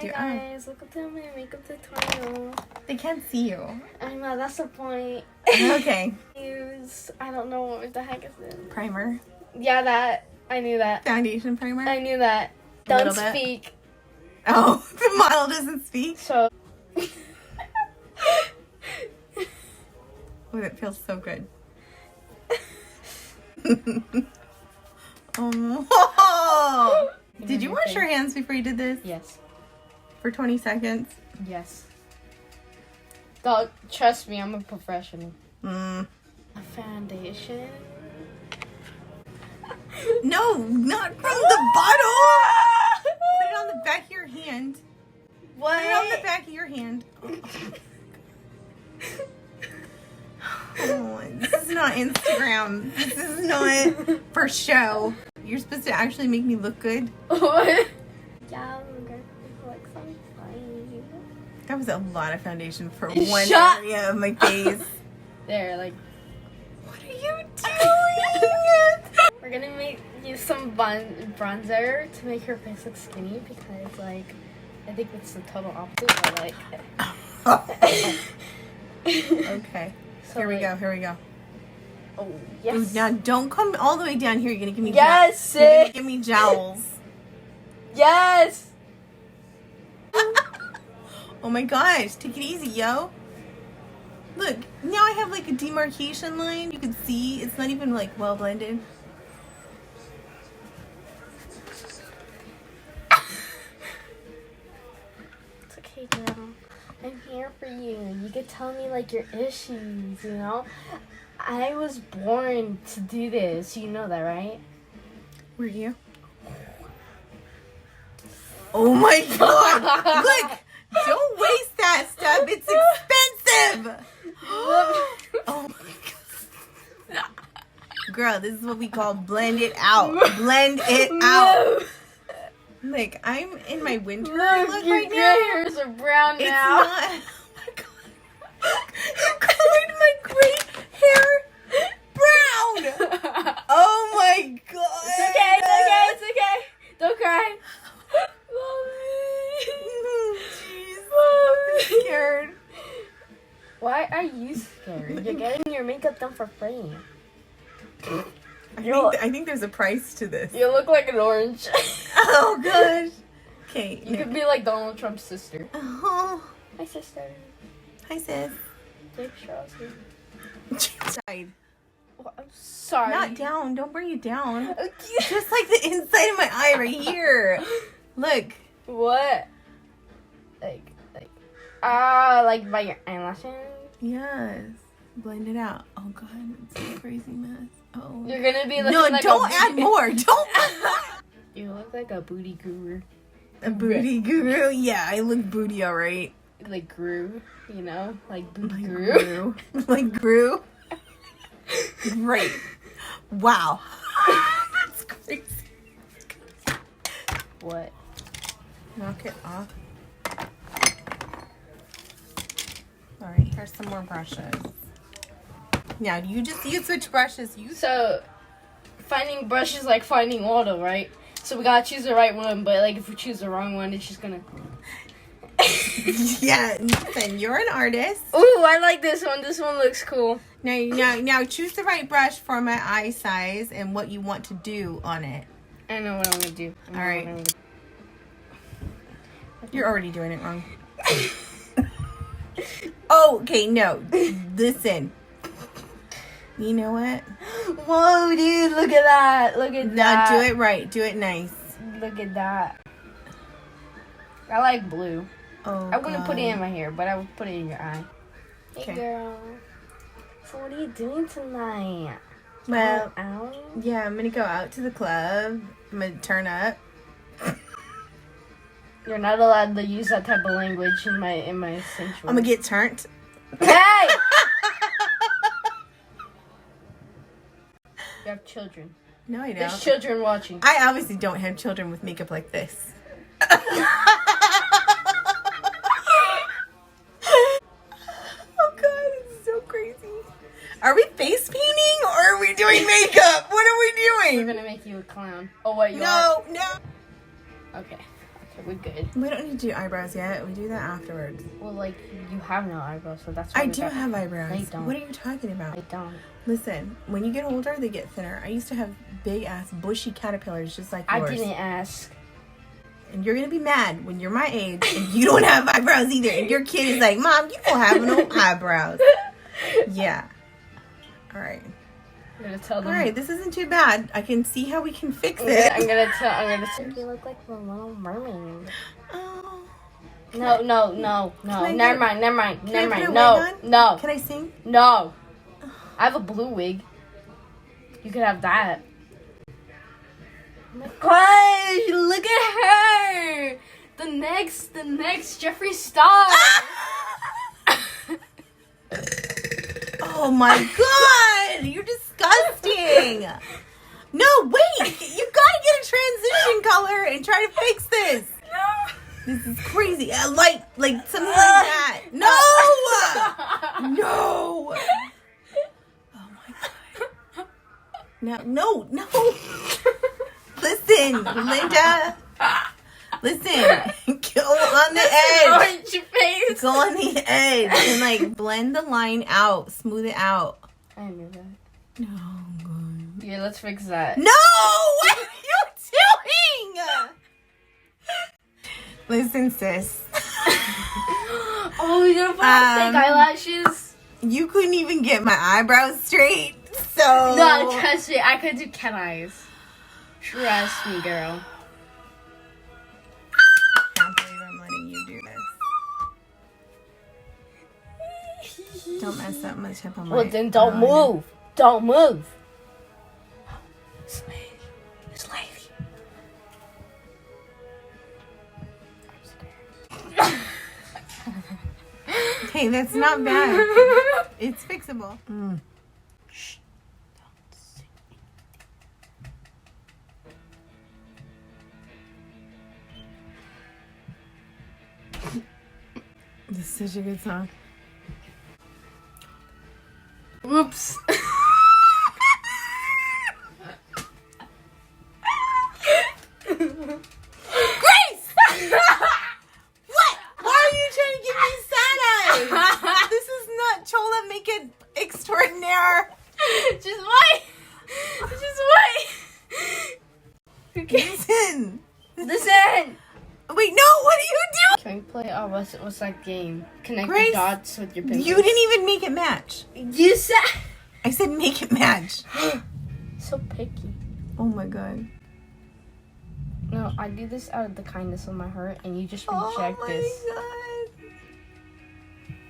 do. Guys, welcome to my makeup tutorial. They can't see you. I know, that's the point. Okay. I don't know what the heck is it. Primer. Yeah, that. I knew that. Foundation primer. I knew that. A Don't little bit. speak. Oh, the model doesn't speak. So. Oh, it feels so good. Oh. Did you wash your hands before you did this? Yes. For 20 seconds? Yes. Don't trust me, I'm a professional. Mm. A foundation. No, not from the bottle. Put it on the back of your hand. What? Put it on the back of your hand. Oh, this is not Instagram. This is not for show. You're supposed to actually make me look good. What? Yeah, I'm gonna look so funny. That was a lot of foundation for one Shut- area of my face. There, like. What are you doing? We're gonna use some bronzer to make her face look skinny because, like, I think it's the total opposite. But like. Okay. So, Here we like, go. Here we go. Oh Ooh, yes. now don't come all the way down here. You're gonna give me Yes, You're gonna sis. give me jowls. Yes. Oh my gosh, take it easy, yo. Look, now I have like a demarcation line. You can see it's not even like well blended. It's okay, girl. I'm here for you. You could tell me like your issues, you know? I was born to do this. You know that, right? Were you? Oh my god! Look! Don't waste that stuff. It's expensive. Oh my god. Girl, this is what we call blend it out. Blend it out. Look, I'm in my winter look your right gray now. hairs are brown It's now. not. Oh my god. You colored my gray hair brown. Oh my god. It's okay, it's okay, it's okay. Don't cry. Jeez. Mommy. I'm scared. Why are you scared? You're getting your makeup done for free. I think there's a price to this. You look like an orange. Oh gosh. Okay. You could be like Donald Trump's sister. Oh. My sister. Hi sis. Jake Straussy. Side. Oh, I'm sorry. Not down. Don't bring it down. Okay. Just like the inside of my eye right here. Look. What? Like by your eyelashes? Yes. Blend it out. Oh god, it's a crazy mess. Oh. You're gonna be looking No, like don't add more. Don't add more. You look like a booty guru. A booty guru? Yeah, I look booty alright. Like Gru, you know? Like booty Like guru. Gru. Like Gru. Great. Wow. That's crazy. What? Knock it off. Alright, here's some more brushes. Now, you switch brushes. So, finding brush is like finding water, right? So we gotta choose the right one, but like if we choose the wrong one, it's just gonna... Yeah, listen, you're an artist. Ooh, I like this one. This one looks cool. Now choose the right brush for my eye size and what you want to do on it. I know what I'm gonna do. All right. You're already doing it wrong. Oh, okay, no. Listen. You know what? Whoa, dude, look at that. Look at that. Now do it right. Do it nice. Look at that. I like blue. Oh, I wouldn't put it in God. my hair, but I would put it in your eye. Hey, Okay. girl. So what are you doing tonight? Well, Out? yeah, I'm gonna go out to the club. I'm gonna turn up. You're not allowed to use that type of language in my sanctuary. I'm gonna get turned. Hey! You have children. No, I There's don't. children watching. I obviously don't have children with makeup like this. Oh god, it's so crazy. Are we face painting or are we doing makeup? What are we We're doing? gonna make you a clown. Oh wait, you are. No, no. Okay. We're good. We don't need to do eyebrows yet. We do that afterwards. Well, like, you have no eyebrows, so that's why I do have eyebrows. No, you don't. What are you talking about? I don't. Listen, when you get older, they get thinner. I used to have big-ass, bushy caterpillars just like yours. I didn't ask. And you're going to be mad when you're my age and you don't have eyebrows either. And your kid is like, Mom, you don't have no eyebrows. Yeah. All right. I'm gonna tell them. All right, this isn't too bad. I can see how we can fix it. I'm gonna tell. You look like the Little Mermaid. Oh. No. Never mind. Can I put a wig No. on? No. Can I sing? No. I have a blue wig. You could have that. Oh my gosh, look at her. The next Jeffree Star. Oh my god, you're disgusting. No, wait, you gotta get a transition color and try to fix this. No. This is crazy. Like something like that. No. No. Oh my god. No. Listen, Linda. Listen. Go on the edge. Orange face. Go on the edge and like blend the line out. Smooth it out. I knew that. No, God. Yeah, let's fix that. No! What are you doing? Listen, sis. Oh, you're gonna put on fake eyelashes? You couldn't even get my eyebrows straight, so... No, trust me, I could do cat eyes. Trust me, girl. I can't believe I'm letting you do this. Don't mess up my tip on my... Well, then don't move. Don't move. This lady. Hey, that's not bad. It's fixable. Shh. Don't sing. This is such a good song. Whoops. Grace! What? Why are you trying to give me sad eyes? This is not Chola Makeup Extraordinaire. Just wait. Just wait. Okay. Listen. Listen. Wait, no, what are you doing? Can we play? Oh, what's that game? Connect Grace, the dots with your pencils. You didn't even make it match. You said. I said make it match. So picky. Oh my god. No, I do this out of the kindness of my heart, and you just Oh reject my this. god.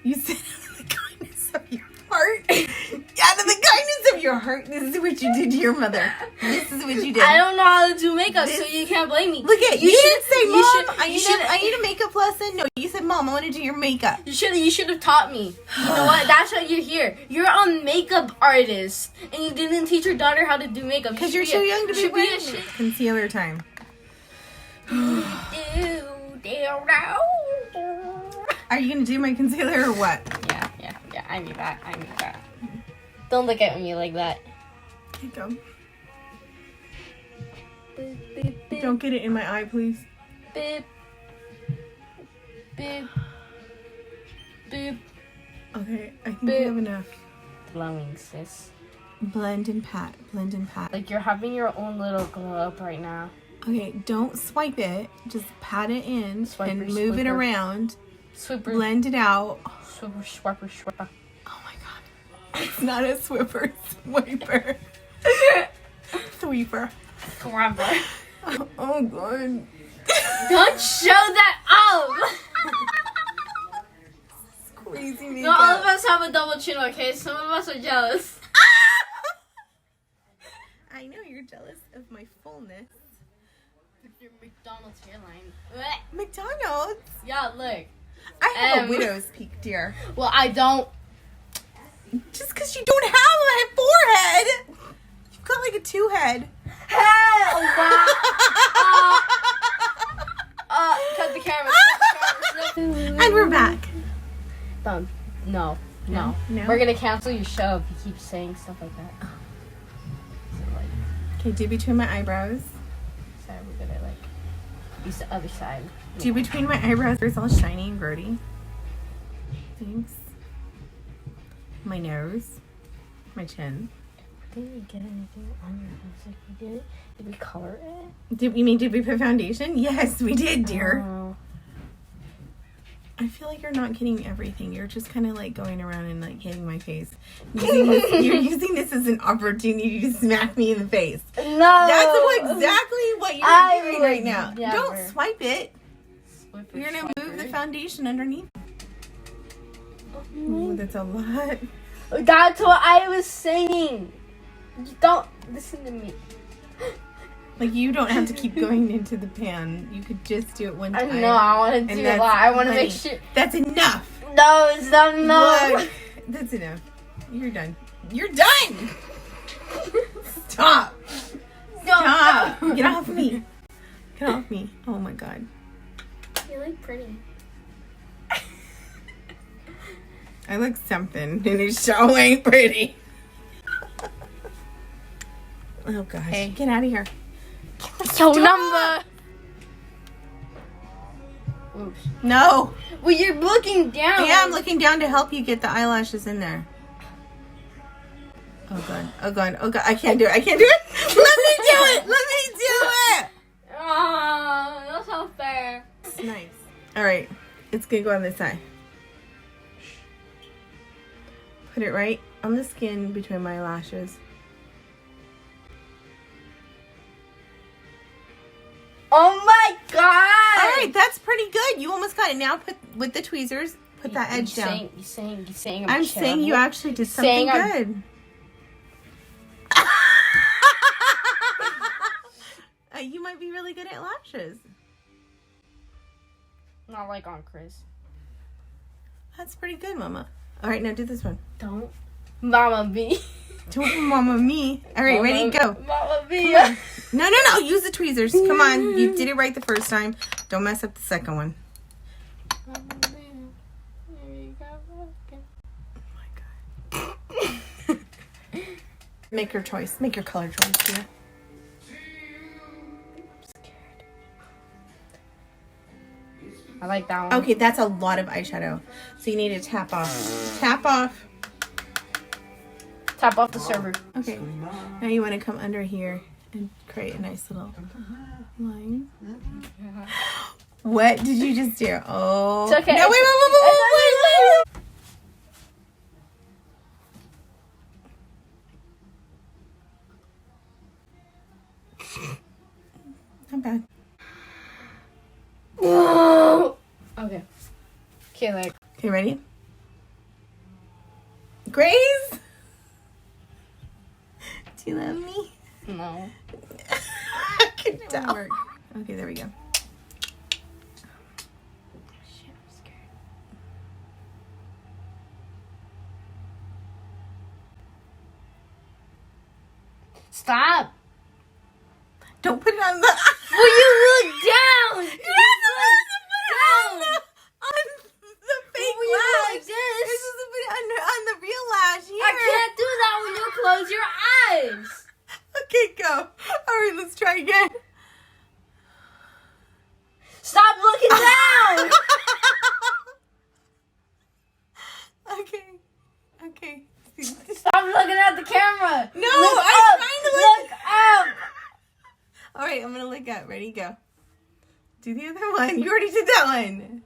You said out of the kindness of your heart. Out of the kindness of your heart. This is what you did to your mother. This is what you did. I don't know how to do makeup, so you can't blame me. Look at you. Didn't say, Mom, I should need a makeup lesson. No, you said, Mom, I want to do your makeup. You should have taught me. You know what? That's why you're here. You're a makeup artist, and you didn't teach your daughter how to do makeup. Because you're too young to be wearing it. Concealer time. Are you going to do my concealer or what? Yeah. I need that. Don't look at me like that. Here you go. Don't get it in my eye, please. Boop. Boop. Boop. Okay, I think you have enough. Glowing, sis. Blend and pat. Blend and pat. Like you're having your own little glow up right now. Okay, don't swipe it. Just pat it in and move it swiper. around. Swipper. Blend it out. Swipper. Oh my god. It's not a swipper. Swiper. Sweeper. Swipper. Oh god. Don't show that off! Crazy makeup. Not all of us have a double chin, okay? Some of us are jealous. I know you're jealous of my fullness. Your McDonald's hairline. McDonald's? Yeah, look. I have a widow's peak, dear. Well, I don't. Just because you don't have a forehead. You've got like a 2-head. Hell, wow. Cut the camera. And we're back. No. We're gonna cancel your show if you keep saying stuff like that. So, Okay, do between my eyebrows. sorry, we're gonna Use the other side. Do between my eyebrows, it's all shiny and grody. Thanks. My nose. My chin. Did we get anything on your nose like we did? Did we color it? Did we put foundation? Yes, we did, dear. Oh. I feel like you're not getting everything. You're just kind of like going around and like hitting my face. You're using this as an opportunity to smack me in the face. No. That's exactly what you're doing right now. Never. Don't swipe it. You're going to Swiper. move the foundation underneath. Ooh, that's a lot. That's what I was saying. You don't listen to me. Like, you don't have to keep going into the pan. You could just do it one I time. know, I want to do a lot. I want to make sure. That's enough. No, it's not enough. Look, that's enough. You're done. You're done. Stop. Stop. Get off me. Get off me. Oh, my God. You look pretty. I look something, and it's so ain't pretty. Oh, gosh. Hey, get out of here. Show number. Oops. No. Well, you're looking down. Yeah, I'm looking down to help you get the eyelashes in there. Oh, God. Oh, God. Oh, God. I can't do it. I can't do it. Let me do it. Let me do it. Oh, that's not fair. It's nice. All right. It's going to go on this side. Put it right on the skin between my lashes. Oh my God! All right, that's pretty good. You almost got it. Now put with the tweezers. Put that edge down. You're saying I'm saying you actually did something good. You might be really good at lashes. Not like on Chris. That's pretty good, Mama. All right, now do this one. Don't, Mama B. Don't Mama me. All right, Mama, ready, go. Mama B. No. Use the tweezers. Come on. You did it right the first time. Don't mess up the second one. Oh my God. Make your choice. Make your color choice here. I like that one. Okay, that's a lot of eyeshadow. So you need to tap off. Tap off. Tap off the server. Okay. Now you want to come under here and create a nice little line. What did you just do? Oh. It's okay. No, wait. Not bad. Okay. Okay, like. Okay, ready? Grace? Do you love me? No. I can tell. Okay, there we go. Shit, I'm scared. Stop. Don't put it on the... Will you look down? You're not supposed to put it on the fake Will you lash. go like this? You're supposed to put it on the real lash here. I can't do that when you close your eyes. Okay, go. All right, let's try again. Stop looking down. Okay. Stop looking at the camera. No, Look I'm up. trying to Look up. All right, I'm gonna look up. Ready, go. Do the other one. You already did that one.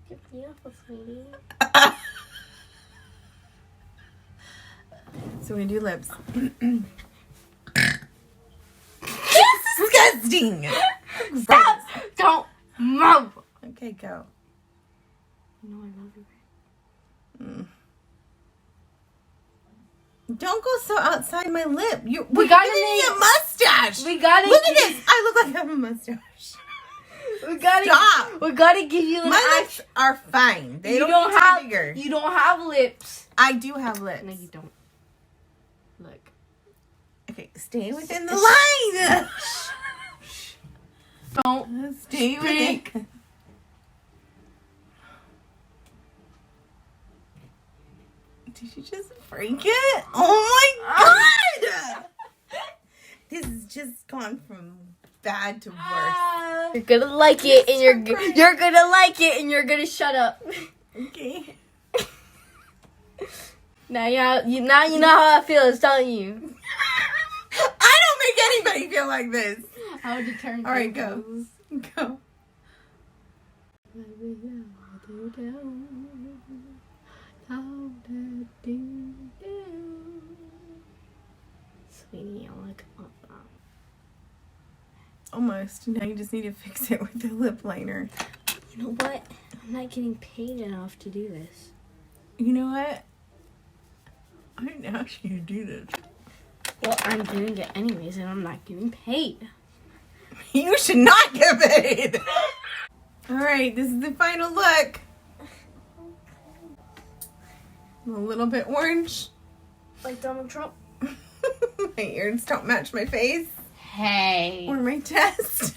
You're beautiful, sweetie. So we're gonna do lips. Disgusting. Stop. Don't move. Okay, go. No, I love you. Don't go so outside my lip. We We're gotta giving me make- a mustache. We gotta Look at this. I look like I have a mustache. We gotta Stop. We gotta give you an My lips are fine. They don't need to be bigger. You don't have lips. I do have lips. No, you don't. Look. Okay, stay within the line. Don't Stay speak. within. Did you just freak it? Oh my God! just gone from bad to worse. You're gonna like it, and you're gonna like it, and you're gonna shut up. Okay. Now you know how I feel. It's telling you. I don't make anybody feel like this. How would you turn? All right, go. Go. Sweetie, I like Almost. Now you just need to fix it with the lip liner. You know what? I'm not getting paid enough to do this. You know what? I didn't ask you to do this. Well, I'm doing it anyways, and I'm not getting paid. You should not get paid. All right, this is the final look. A little bit orange. Like Donald Trump. My ears don't match my face Hey. or my chest.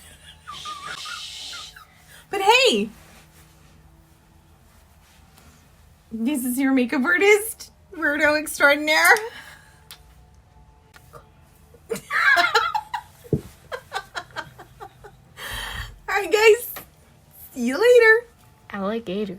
But hey, this is your makeup artist, weirdo extraordinaire. All right, guys. See you later. Alligator.